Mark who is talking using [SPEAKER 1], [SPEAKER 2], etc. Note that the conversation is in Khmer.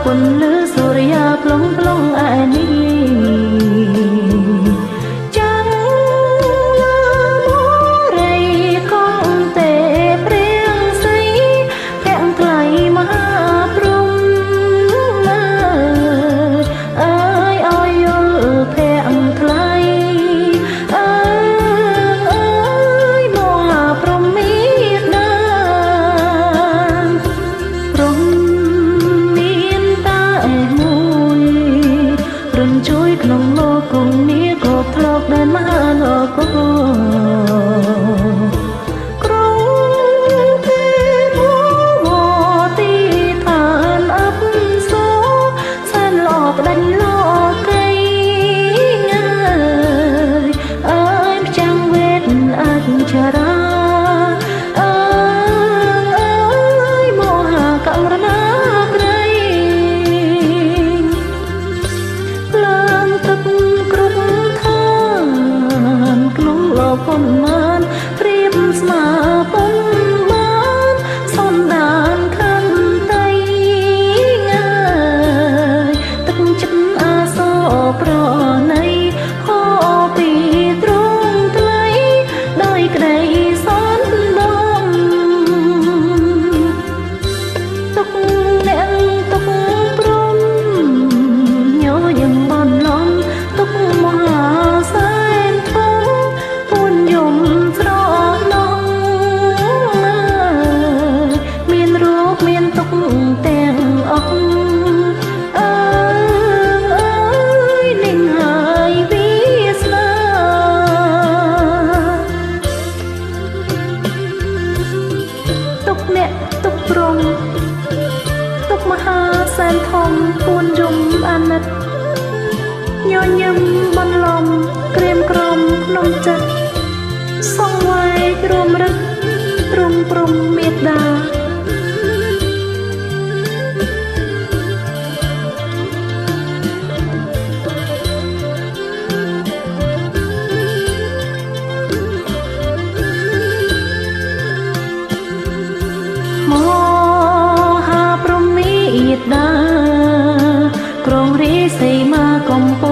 [SPEAKER 1] ពន្លឺសូរ្យាផ្លុំផ្លុំឯនេះចាំលើមរៃកងទេព្រៀងសីភ័ក្រថ្លៃមហាព្រំអើយឲ្យយល់ភ័ក្រថ្លៃអើយមហាព្រំមានណាព្រំមានតែមួយរំជួយក្នុងលោកគង់នេះក៏ធ្លាប់ដែលមហាលោកក្រុងទេពវទីឋានអប្សរសែនលោកដាច់លោកីងើយអើយផ្ចាំងវេទអច្ឆរាអើយមហាករណាក្រៃឡើងទឹកគ្រប់ឋានក្នុងលោកប៉ុន្មានព្រៀបស្មាប៉ុន្មានសំដានខន្តីងើយទឹកចិត្តអាសរប្រណីខពីទ្រង់ថ្លៃដោយក្តីសន្ដំទុកអ្នកទុកព្រំញយឹមបនឡំទុកមហាសែនធំពួនយំស្រណងមានរូបមានទុកទាំងអស់អើយនឹងហើយវាសនាទុកអ្នកទុកព្រំទុកមហាសែនធំពួនយំអាណិតញញឹមបន្លំក្រៀមក្រំក្នុងចិត្តសងវែករួមរឹកទ្រង់ព្រំមេត្តាមហាព្រំមេត្តាក្រុងរាសីមាកំពុ